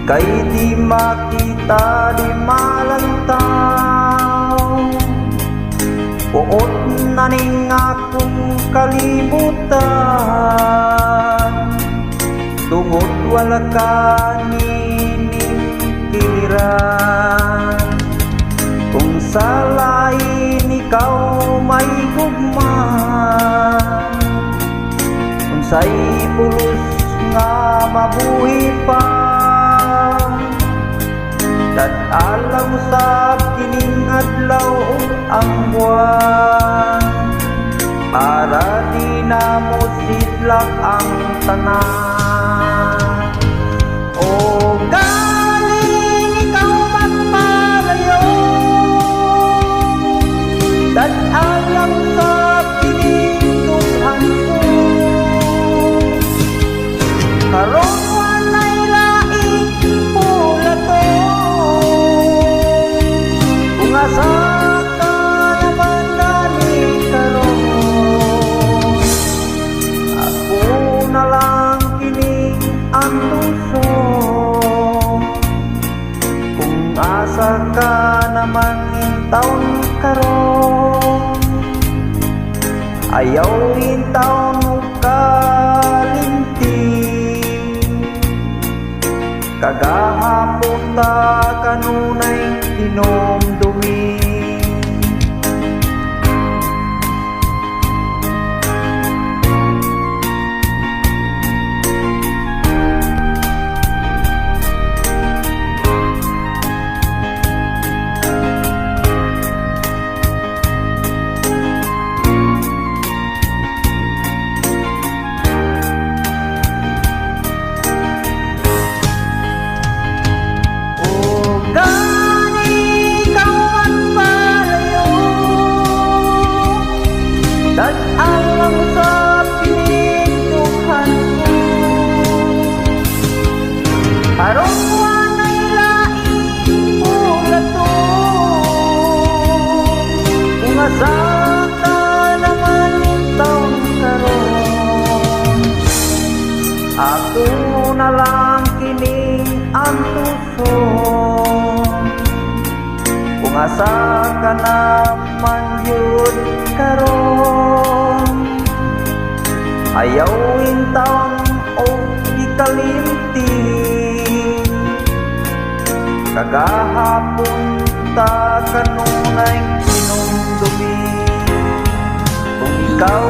Kay di makita, di malantaw. Uot na ning akong kalibutan, tungod wala ka niningiran. Kung sa lain ikaw may gugma, unsay pulos nga mabuhi pa. Alam sa kining adlaw ang buwan, para di na mo sidlak ang tanan. O galing ikaw magpalayo, dat alam sa kining dughan ko. Karon asa ka naman gani karon, ako na lang kini ang puso. Kung asa ka naman taon karon, ayaw taon mo kalinting. Kagahapon ta kanunay inomdumi. Aron wanay laing bulato, kung asa ka naman taon karon, ako na lang kining ang puso. Kung asa ka naman yun karon, ayaw taon o ikalimti. Kagahapon ta kanunay inumdumi. Kung ikaw